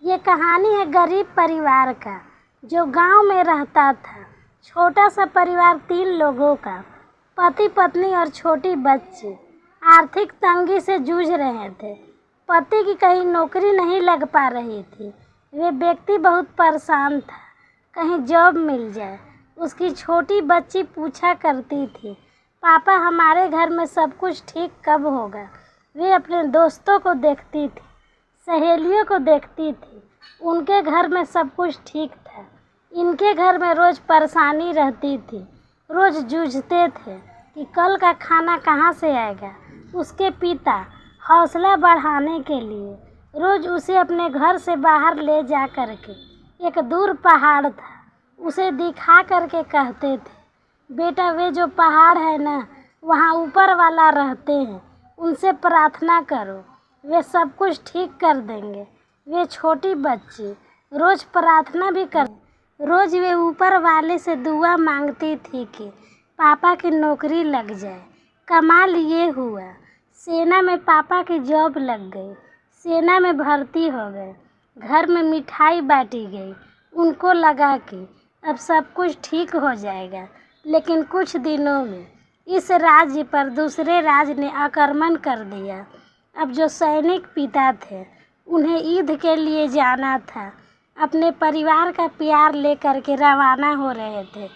ये कहानी है गरीब परिवार का जो गांव में रहता था। छोटा सा परिवार 3 लोगों का, पति पत्नी और छोटी बच्ची। आर्थिक तंगी से जूझ रहे थे। पति की कहीं नौकरी नहीं लग पा रही थी। वे व्यक्ति बहुत परेशान था, कहीं जॉब मिल जाए। उसकी छोटी बच्ची पूछा करती थी, पापा हमारे घर में सब कुछ ठीक कब होगा। वे अपने दोस्तों को देखती थी, सहेलियों को देखती थी, उनके घर में सब कुछ ठीक था। इनके घर में रोज़ परेशानी रहती थी। रोज़ जूझते थे कि कल का खाना कहाँ से आएगा। उसके पिता हौसला बढ़ाने के लिए रोज़ उसे अपने घर से बाहर ले जा कर के एक दूर पहाड़ था, उसे दिखा करके कहते थे, बेटा वे जो पहाड़ है ना, वहाँ ऊपर वाला रहते हैं, उनसे प्रार्थना करो, वे सब कुछ ठीक कर देंगे। वे छोटी बच्ची रोज़ प्रार्थना भी कर रोज़ वे ऊपर वाले से दुआ मांगती थी कि पापा की नौकरी लग जाए। कमाल ये हुआ, सेना में पापा की जॉब लग गई, सेना में भर्ती हो गए, घर में मिठाई बांटी गई। उनको लगा कि अब सब कुछ ठीक हो जाएगा। लेकिन कुछ दिनों में इस राज्य पर दूसरे राज्य ने आक्रमण कर दिया। अब जो सैनिक पिता थे, उन्हें युद्ध के लिए जाना था। अपने परिवार का प्यार लेकर के रवाना हो रहे थे।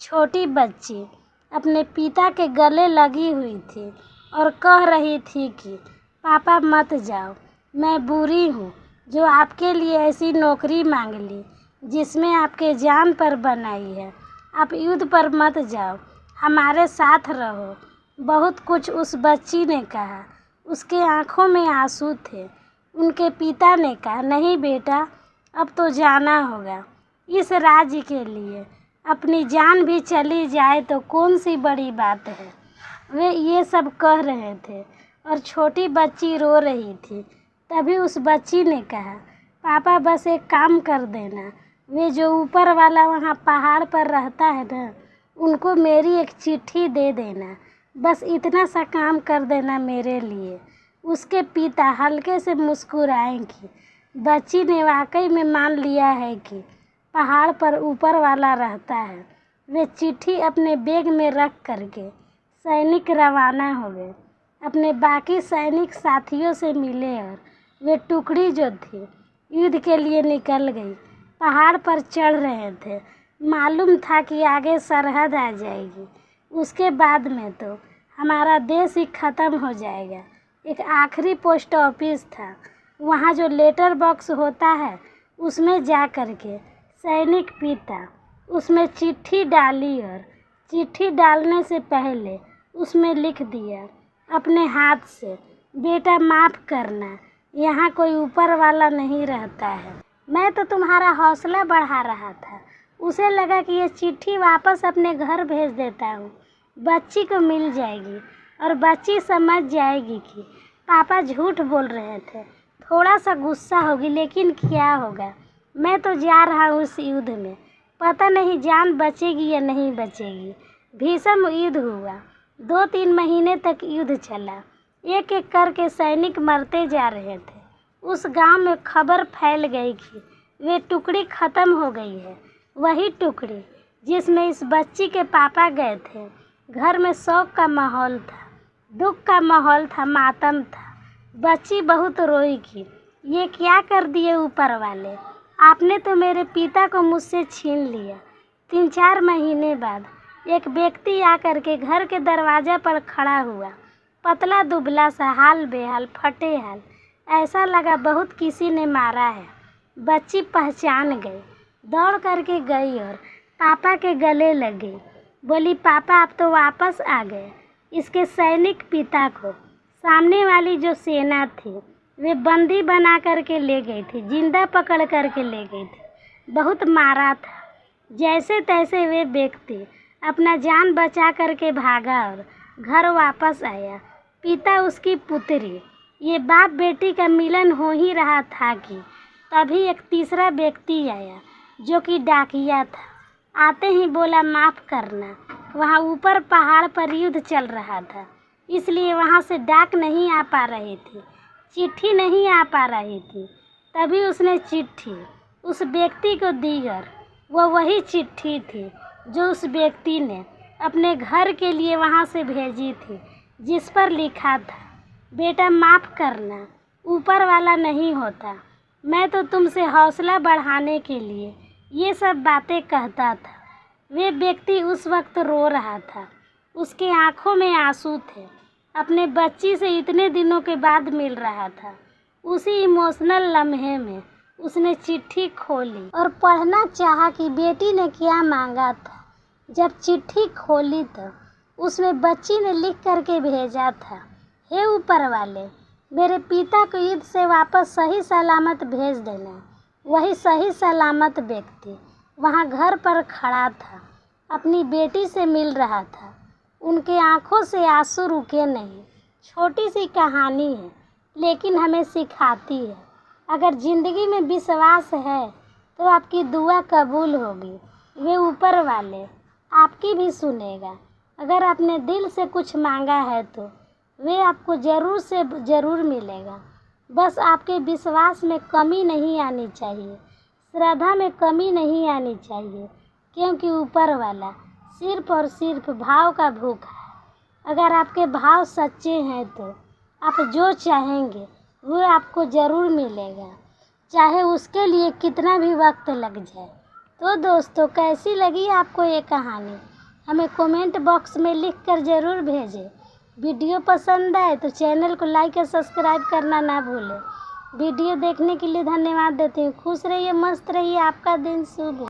छोटी बच्ची अपने पिता के गले लगी हुई थी और कह रही थी कि पापा मत जाओ, मैं बुरी हूँ जो आपके लिए ऐसी नौकरी मांग ली जिसमें आपके जान पर बनाई है। आप युद्ध पर मत जाओ, हमारे साथ रहो। बहुत कुछ उस बच्ची ने कहा। उसके आंखों में आंसू थे। उनके पिता ने कहा, नहीं बेटा, अब तो जाना होगा इस राज्य के लिए। अपनी जान भी चली जाए तो कौन सी बड़ी बात है। वे ये सब कह रहे थे और छोटी बच्ची रो रही थी। तभी उस बच्ची ने कहा, पापा बस एक काम कर देना, वे जो ऊपर वाला वहाँ पहाड़ पर रहता है ना, उनको मेरी एक चिट्ठी दे देना। बस इतना सा काम कर देना मेरे लिए। उसके पिता हल्के से मुस्कुराएंगी। बच्ची ने वाकई में मान लिया है कि पहाड़ पर ऊपर वाला रहता है। वे चिट्ठी अपने बैग में रख करके सैनिक रवाना हो गए। अपने बाकी सैनिक साथियों से मिले और वे टुकड़ी जो थी युद्ध के लिए निकल गई। पहाड़ पर चढ़ रहे थे। मालूम था कि आगे सरहद आ जाएगी, उसके बाद में तो हमारा देश ही ख़त्म हो जाएगा। एक आखिरी पोस्ट ऑफिस था, वहाँ जो लेटर बॉक्स होता है उसमें जा कर के सैनिक पिता उसमें चिट्ठी डाली और चिट्ठी डालने से पहले उसमें लिख दिया अपने हाथ से, बेटा माफ़ करना, यहाँ कोई ऊपर वाला नहीं रहता है। मैं तो तुम्हारा हौसला बढ़ा रहा था। उसे लगा कि ये चिट्ठी वापस अपने घर भेज देता हूँ, बच्ची को मिल जाएगी और बच्ची समझ जाएगी कि पापा झूठ बोल रहे थे। थोड़ा सा गुस्सा होगी, लेकिन क्या होगा, मैं तो जा रहा हूँ उस युद्ध में, पता नहीं जान बचेगी या नहीं बचेगी। भीषण युद्ध हुआ। 2-3 महीने तक युद्ध चला। एक एक करके सैनिक मरते जा रहे थे। उस गांव में खबर फैल गई कि वे टुकड़ी ख़त्म हो गई है। वही टुकड़ी जिसमें इस बच्ची के पापा गए थे। घर में शोक का माहौल था, दुख का माहौल था, मातम था। बच्ची बहुत रोई कि ये क्या कर दिए ऊपर वाले, आपने तो मेरे पिता को मुझसे छीन लिया। 3-4 महीने बाद एक व्यक्ति आकर के घर के दरवाज़ा पर खड़ा हुआ। पतला दुबला सा, हाल बेहाल, फटे हाल, ऐसा लगा बहुत किसी ने मारा है। बच्ची पहचान गई, दौड़ करके गई और पापा के गले लग गई। बोली, पापा आप तो वापस आ गए। इसके सैनिक पिता को सामने वाली जो सेना थी वे बंदी बना करके ले गई थी, जिंदा पकड़ करके ले गई थी। बहुत मारा था। जैसे तैसे वे व्यक्ति अपना जान बचा करके भागा और घर वापस आया। पिता उसकी पुत्री, ये बाप बेटी का मिलन हो ही रहा था कि तभी एक तीसरा व्यक्ति आया जो कि डाकिया था। आते ही बोला, माफ़ करना, वहाँ ऊपर पहाड़ पर युद्ध चल रहा था, इसलिए वहाँ से डाक नहीं आ पा रही थी, चिट्ठी नहीं आ पा रही थी। तभी उसने चिट्ठी उस व्यक्ति को दी और वह वही चिट्ठी थी जो उस व्यक्ति ने अपने घर के लिए वहाँ से भेजी थी, जिस पर लिखा था, बेटा माफ़ करना, ऊपर वाला नहीं होता। मैं तो तुमसे हौसला बढ़ाने के लिए ये सब बातें कहता था। वे व्यक्ति उस वक्त रो रहा था, उसके आंखों में आंसू थे। अपने बच्ची से इतने दिनों के बाद मिल रहा था। उसी इमोशनल लम्हे में उसने चिट्ठी खोली और पढ़ना चाहा कि बेटी ने क्या मांगा था। जब चिट्ठी खोली तो उसमें बच्ची ने लिख करके भेजा था, हे ऊपर वाले, मेरे पिता को ईद से वापस सही सलामत भेज देना। वही सही सलामत व्यक्ति वहाँ घर पर खड़ा था, अपनी बेटी से मिल रहा था। उनके आंखों से आंसू रुके नहीं। छोटी सी कहानी है, लेकिन हमें सिखाती है, अगर ज़िंदगी में विश्वास है तो आपकी दुआ कबूल होगी। वे ऊपर वाले आपकी भी सुनेगा। अगर आपने दिल से कुछ मांगा है तो वे आपको ज़रूर से ज़रूर मिलेगा। बस आपके विश्वास में कमी नहीं आनी चाहिए, श्रद्धा में कमी नहीं आनी चाहिए, क्योंकि ऊपर वाला सिर्फ और सिर्फ भाव का भूखा है। अगर आपके भाव सच्चे हैं तो आप जो चाहेंगे वो आपको ज़रूर मिलेगा, चाहे उसके लिए कितना भी वक्त लग जाए। तो दोस्तों, कैसी लगी आपको ये कहानी? हमें कमेंट बॉक्स में लिख कर ज़रूर भेजें। वीडियो पसंद आए तो चैनल को लाइक और सब्सक्राइब करना ना भूलें। वीडियो देखने के लिए धन्यवाद देती हूँ। खुश रहिए, मस्त रहिए, आपका दिन शुभ हो।